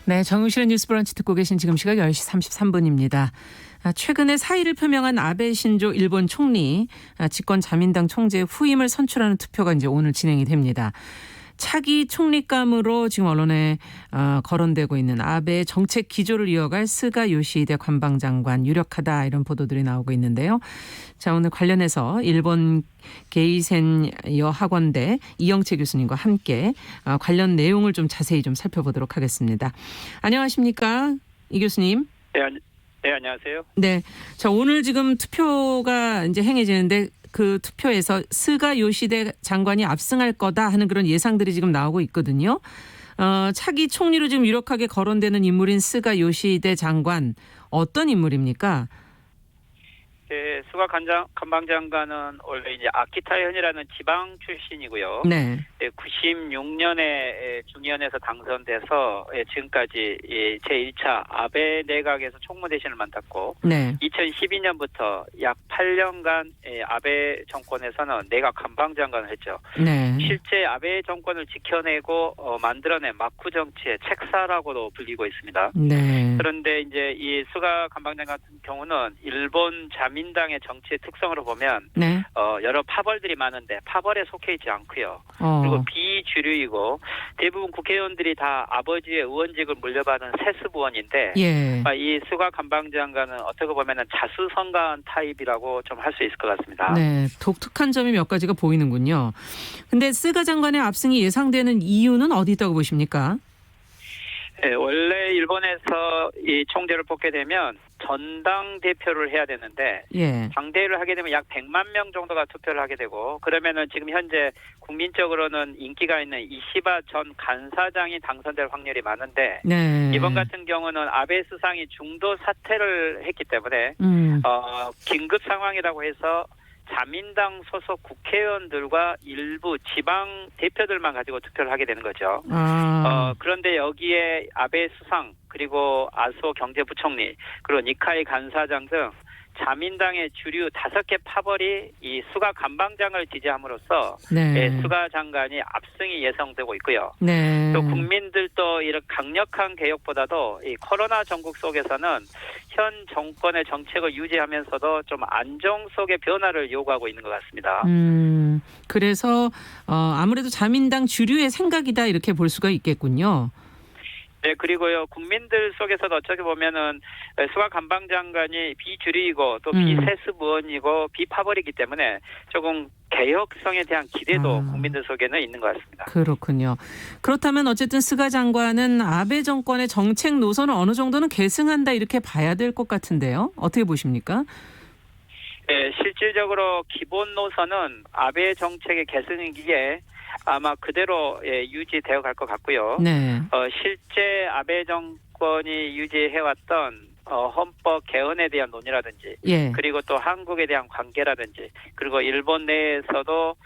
네, 정용실의 뉴스 브런치 듣고 계신 지금 시각 10시 33분입니다. 최근에 사의를 표명한 아베 신조 일본 총리, 집권 자민당 총재 후임을 선출하는 투표가 이제 오늘 진행이 됩니다. 차기 총리감으로 지금 언론에 거론되고 있는 아베의 정책 기조를 이어갈 스가 요시히데 관방장관 유력하다, 이런 보도들이 나오고 있는데요. 자, 오늘 관련해서 일본 게이센 여학원대 이영채 교수님과 함께 관련 내용을 좀 자세히 좀 살펴보도록 하겠습니다. 안녕하십니까, 이 교수님? 네, 안녕하세요. 네, 자, 오늘 지금 투표가 이제 행해지는데 그 투표에서 스가 요시히데 장관이 압승할 거다 하는 그런 예상들이 지금 나오고 있거든요. 차기 총리로 지금 유력하게 거론되는 인물인 스가 요시히데 장관, 어떤 인물입니까? 네, 스가 관방장관은 원래 이제 아키타현이라는 지방 출신이고요. 네. 96년에 중의원에서 당선돼서 지금까지 제1차 아베 내각에서 총무대신을 맡았고, 네. 2012년부터 약 8년간 아베 정권에서는 내각 관방장관을 했죠. 네. 실제 아베 정권을 지켜내고 만들어낸 마쿠 정치의 책사라고도 불리고 있습니다. 네. 그런데 이제 이 스가 관방장관 같은 경우는 일본 자민당의 정치의 특성으로 보면 네. 여러 파벌들이 많은데 파벌에 속해 있지 않고요. 그리고 비주류이고 대부분 국회의원들이 다 아버지의 의원직을 물려받은 세습의원인데, 예. 이 스가 관방장관은 어떻게 보면은 자수성가한 타입이라고 좀 할 수 있을 것 같습니다. 네, 독특한 점이 몇 가지가 보이는군요. 근데 스가 장관의 압승이 예상되는 이유는 어디 있다고 보십니까? 네, 원래 일본에서 이 총재를 뽑게 되면 전당 대표를 해야 되는데, 예. 당대회를 하게 되면 약 100만 명 정도가 투표를 하게 되고, 그러면은 지금 현재 국민적으로는 인기가 있는 이시바 전 간사장이 당선될 확률이 많은데, 네. 이번 같은 경우는 아베 수상이 중도 사퇴를 했기 때문에 긴급 상황이라고 해서 자민당 소속 국회의원들과 일부 지방 대표들만 가지고 투표를 하게 되는 거죠. 그런데 여기에 아베 수상, 그리고 아소 경제부총리, 그리고 니카이 간사장 등 자민당의 주류 5개 파벌이 이 스가 관방장을 지지함으로써 네. 스가 장관이 압승이 예상되고 있고요. 네. 또 국민들도 이런 강력한 개혁보다도 이 코로나 전국 속에서는 현 정권의 정책을 유지하면서도 좀 안정 속의 변화를 요구하고 있는 것 같습니다. 그래서 아무래도 자민당 주류의 생각이다, 이렇게 볼 수가 있겠군요. 네, 그리고요, 국민들 속에서도 어떻게 보면은 스가 관방장관이 비주류이고 또 비세습 의원이고 비파벌이기 때문에 조금 개혁성에 대한 기대도 국민들 속에는 있는 것 같습니다. 그렇군요. 그렇다면 어쨌든 스가 장관은 아베 정권의 정책 노선을 어느 정도는 계승한다, 이렇게 봐야 될 것 같은데요. 어떻게 보십니까? 네, 실질적으로 기본 노선은 아베 정책의 계승이기에 아마 그대로 유지되어 갈 것 같고요. 네. 실제 아베 정권이 유지해왔던 헌법 개헌에 대한 논의라든지, 예. 그리고 또 한국에 대한 관계라든지, 그리고 일본 내에서도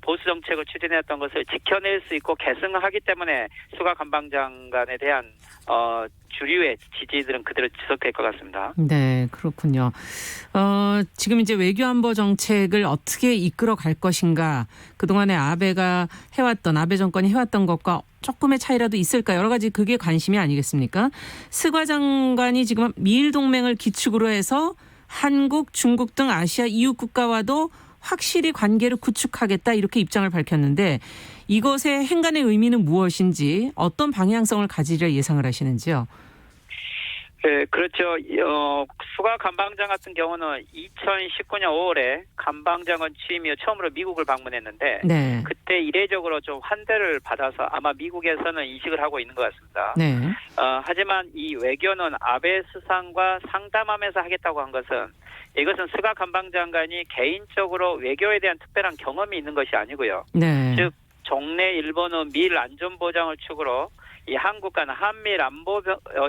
보수 정책을 추진했던 것을 지켜낼 수 있고 계승하기 때문에 스가 관방장관에 대한 주류의 지지들은 그대로 지속될 것 같습니다. 네, 그렇군요. 지금 이제 외교안보 정책을 어떻게 이끌어 갈 것인가, 그동안에 아베 정권이 해왔던 것과 조금의 차이라도 있을까, 여러 가지 그게 관심이 아니겠습니까? 스가 장관이 지금 미일 동맹을 기축으로 해서 한국, 중국 등 아시아 이웃 국가와도 확실히 관계를 구축하겠다, 이렇게 입장을 밝혔는데, 이것의 행간의 의미는 무엇인지, 어떤 방향성을 가지려 예상을 하시는지요? 네, 그렇죠. 스가 관방장 같은 경우는 2019년 5월에 관방장관 취임 이후 처음으로 미국을 방문했는데, 네. 그때 이례적으로 좀 환대를 받아서 아마 미국에서는 인식을 하고 있는 것 같습니다. 네. 하지만 이 외교는 아베 수상과 상담하면서 하겠다고 한 것은, 이것은 스가 관방장관이 개인적으로 외교에 대한 특별한 경험이 있는 것이 아니고요. 네. 즉 종래 일본은 미일 안전보장을 축으로 이 한국 간 한미일 안보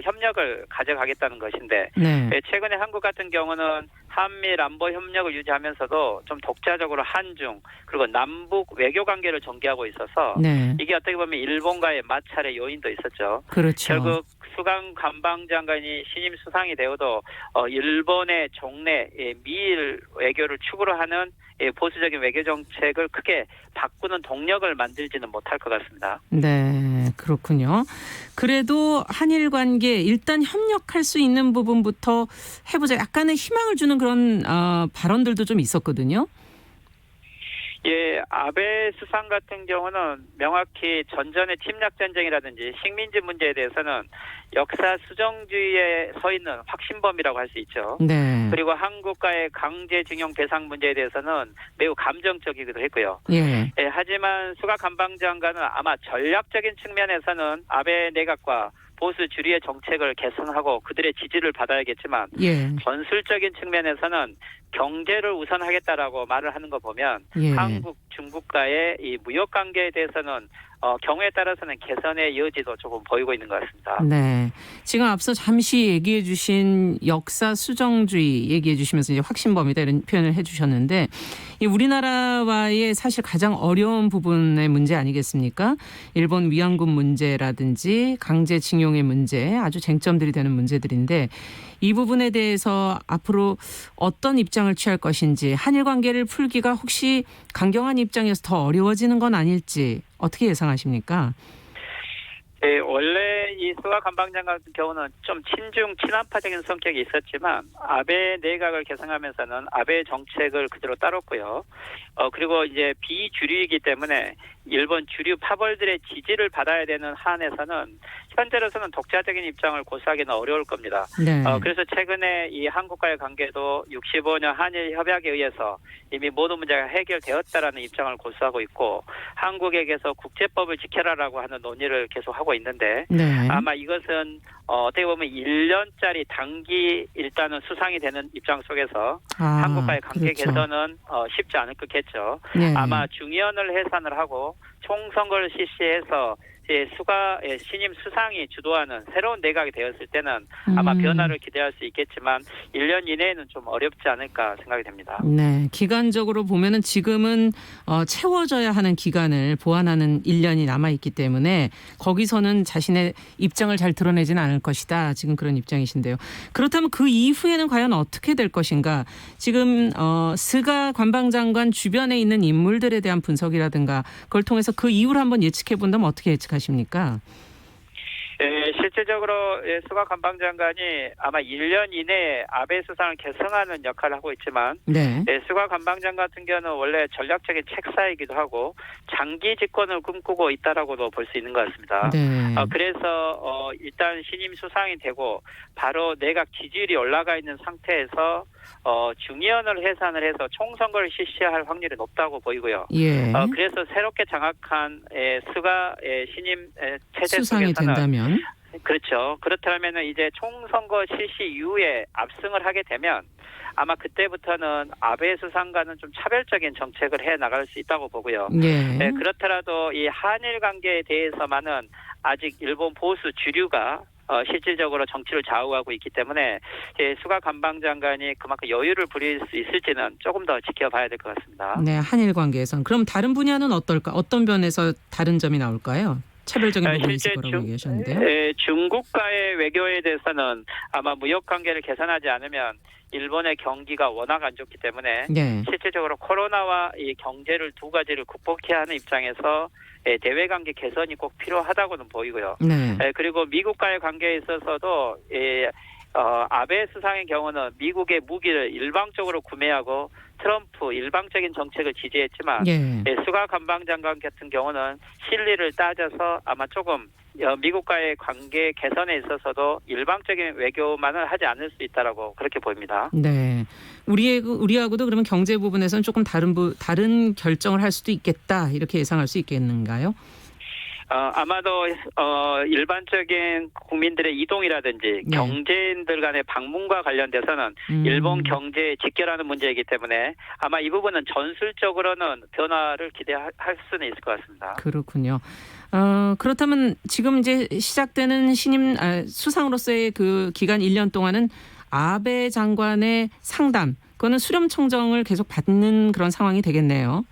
협력을 가져가겠다는 것인데, 네. 최근에 한국 같은 경우는 한미일 안보 협력을 유지하면서도 좀 독자적으로 한중 그리고 남북 외교 관계를 전개하고 있어서, 네. 이게 어떻게 보면 일본과의 마찰의 요인도 있었죠. 그렇죠. 결국 수강 관방장관이 신임 수상이 되어도 일본의 종래 미일 외교를 축으로 하는 보수적인 외교 정책을 크게 바꾸는 동력을 만들지는 못할 것 같습니다. 네, 그렇군요. 그래도 한일 관계 일단 협력할 수 있는 부분부터 해보자. 약간의 희망을 주는 그런 발언들도 좀 있었거든요. 예, 아베 수상 같은 경우는 명확히 전전의 침략 전쟁이라든지 식민지 문제에 대해서는 역사 수정주의에 서 있는 확신범이라고 할 수 있죠. 네. 그리고 한국과의 강제징용 배상 문제에 대해서는 매우 감정적이기도 했고요. 예. 예, 하지만 수가 관방장관은 아마 전략적인 측면에서는 아베 내각과 보수 주류의 정책을 개선하고 그들의 지지를 받아야겠지만 예. 전술적인 측면에서는 경제를 우선하겠다라고 말을 하는 거 보면 예. 한국, 중국과의 이 무역 관계에 대해서는 경우에 따라서는 개선의 여지도 조금 보이고 있는 것 같습니다. 네. 지금 앞서 잠시 얘기해 주신 역사 수정주의 얘기해 주시면서 이제 확신범이다 이런 표현을 해 주셨는데 이 우리나라와의 사실 가장 어려운 부분의 문제 아니겠습니까? 일본 위안군 문제라든지 강제징용의 문제 아주 쟁점들이 되는 문제들인데 이 부분에 대해서 앞으로 어떤 입장을 취할 것인지 한일 관계를 풀기가 혹시 강경한 입장에서 더 어려워지는 건 아닐지 어떻게 예상하십니까? 네, 원래 이 수가 관방장관 같은 경우는 좀 친중 친한파적인 성격이 있었지만 아베 내각을 개성하면서는 아베 정책을 그대로 따랐고요. 그리고 이제 비주류이기 때문에 일본 주류 파벌들의 지지를 받아야 되는 한에서는 현재로서는 독자적인 입장을 고수하기는 어려울 겁니다. 네. 그래서 최근에 이 한국과의 관계도 65년 한일 협약에 의해서 이미 모든 문제가 해결되었다라는 입장을 고수하고 있고 한국에게서 국제법을 지켜라라고 하는 논의를 계속하고 있는데 네. 아마 이것은 어떻게 보면 1년짜리 단기 일단은 수상이 되는 입장 속에서 한국과의 관계 그렇죠. 개선은 쉽지 않을 거겠죠. 네. 아마 중의원을 해산을 하고 총선거를 실시해서 수가 신임 수상이 주도하는 새로운 내각이 되었을 때는 아마 변화를 기대할 수 있겠지만 1년 이내에는 좀 어렵지 않을까 생각이 됩니다. 네, 기간적으로 보면은 지금은 채워져야 하는 기간을 보완하는 1년이 남아 있기 때문에 거기서는 자신의 입장을 잘 드러내지는 않을 것이다. 지금 그런 입장이신데요. 그렇다면 그 이후에는 과연 어떻게 될 것인가? 지금 스가 관방장관 주변에 있는 인물들에 대한 분석이라든가 그걸 통해서 그 이후를 한번 예측해 본다면 어떻게 예측하십니까? 실질적으로 수가 관방장관이 아마 1년 이내에 아베 수상을 개성하는 역할을 하고 있지만 네. 수가 관방장관 같은 경우는 원래 전략적인 책사이기도 하고 장기 집권을 꿈꾸고 있다라고도 볼 수 있는 것 같습니다. 네. 그래서 일단 신임 수상이 되고 바로 내각 지지율이 올라가 있는 상태에서 중의원을 해산을 해서 총선거를 실시할 확률이 높다고 보이고요. 예. 그래서 새롭게 장악한 스가 신임 체제 수상이 속에서는 된다면 그렇죠. 그렇다면 이제 총선거 실시 이후에 압승을 하게 되면 아마 그때부터는 아베 수상과는 좀 차별적인 정책을 해 나갈 수 있다고 보고요. 예. 그렇더라도 이 한일 관계에 대해서만은 아직 일본 보수 주류가 실질적으로 정치를 좌우하고 있기 때문에 수가 관방장관이 그만큼 여유를 부릴 수 있을지는 조금 더 지켜봐야 될 것 같습니다. 네, 한일 관계에선 그럼 다른 분야는 어떨까? 어떤 면에서 다른 점이 나올까요? 차별적인 부분이 있을 거라고 얘기하셨는데요. 중국과의 외교에 대해서는 아마 무역 관계를 개선하지 않으면 일본의 경기가 워낙 안 좋기 때문에 네. 실질적으로 코로나와 이 경제를 두 가지를 극복해야 하는 입장에서 대외 관계 개선이 꼭 필요하다고는 보이고요. 네. 그리고 미국과의 관계에 있어서도 아베 수상의 경우는 미국의 무기를 일방적으로 구매하고 트럼프 일방적인 정책을 지지했지만 예. 수가 관방장관 같은 경우는 실리를 따져서 아마 조금 미국과의 관계 개선에 있어서도 일방적인 외교만을 하지 않을 수 있다라고 그렇게 보입니다. 네, 우리하고도 그러면 경제 부분에서는 조금 다른 결정을 할 수도 있겠다 이렇게 예상할 수 있겠는가요? 아마도 일반적인 국민들의 이동이라든지 네. 경제인들 간의 방문과 관련돼서는 일본 경제에 직결하는 문제이기 때문에 아마 이 부분은 전술적으로는 변화를 기대할 수는 있을 것 같습니다. 그렇군요. 그렇다면 지금 이제 시작되는 신임 수상으로서의 그 기간 1년 동안은 아베 장관의 상담, 그거는 수렴청정을 계속 받는 그런 상황이 되겠네요.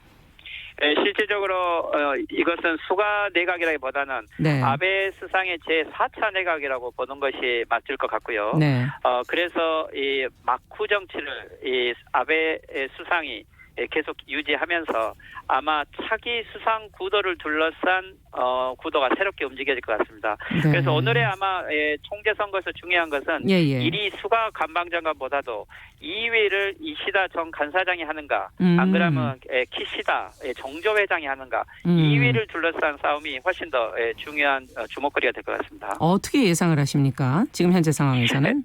실질적으로 이것은 수가 내각이라기보다는 네. 아베 수상의 제4차 내각이라고 보는 것이 맞을 것 같고요. 네. 그래서 이 막후 정치를 이 아베 수상이 계속 유지하면서 아마 차기 수상 구도를 둘러싼 구도가 새롭게 움직여질 것 같습니다. 네. 그래서 오늘의 아마 총재 선거에서 중요한 것은 예. 1위 수가 관방장관보다도 2위를 이시다 전 간사장이 하는가, 안 그러면 키시다 정조 회장이 하는가, 2위를 둘러싼 싸움이 훨씬 더 중요한 주목거리가 될 것 같습니다. 어떻게 예상을 하십니까? 지금 현재 상황에서는?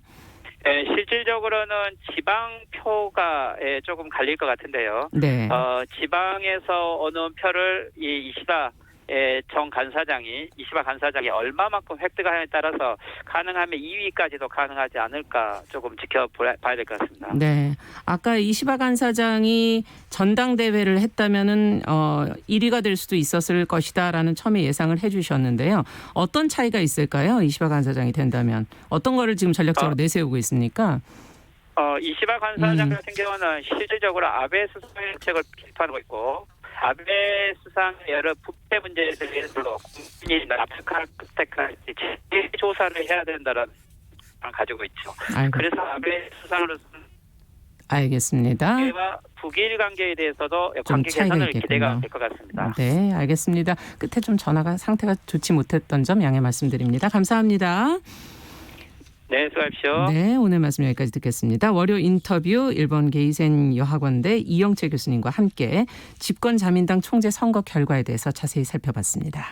실질적으로는 지방표가 조금 갈릴 것 같은데요. 네. 지방에서 어느 표를 이 이시다 정 간사장이 이시바 간사장이 얼마만큼 획득하느냐에 따라서 가능하면 2위까지도 가능하지 않을까 조금 지켜봐야 될 것 같습니다. 네. 아까 이시바 간사장이 전당대회를 했다면은 1위가 될 수도 있었을 것이다라는 처음에 예상을 해주셨는데요. 어떤 차이가 있을까요? 이시바 간사장이 된다면 어떤 거를 지금 전략적으로 내세우고 있습니까? 이시바 간사장 같은 경우는 실질적으로 아베 수상의 정책을 비판하고 있고 아베 수상의 여러 부패 문제에 대해서 국민이 납득할 때까지 조사를 해야 된다는 걸 가지고 있죠. 그래서 아베 수상으로서는 알겠습니다. 북일 관계에 대해서도 좀 관계 차이가 개선을 있겠군요. 기대가 될 것 같습니다. 네, 알겠습니다. 끝에 좀 전화가 상태가 좋지 못했던 점 양해 말씀드립니다. 감사합니다. 네, 수고하십시오. 네, 오늘 말씀 여기까지 듣겠습니다. 월요 인터뷰 일본 게이센 여학원대 이영채 교수님과 함께 집권자민당 총재 선거 결과에 대해서 자세히 살펴봤습니다.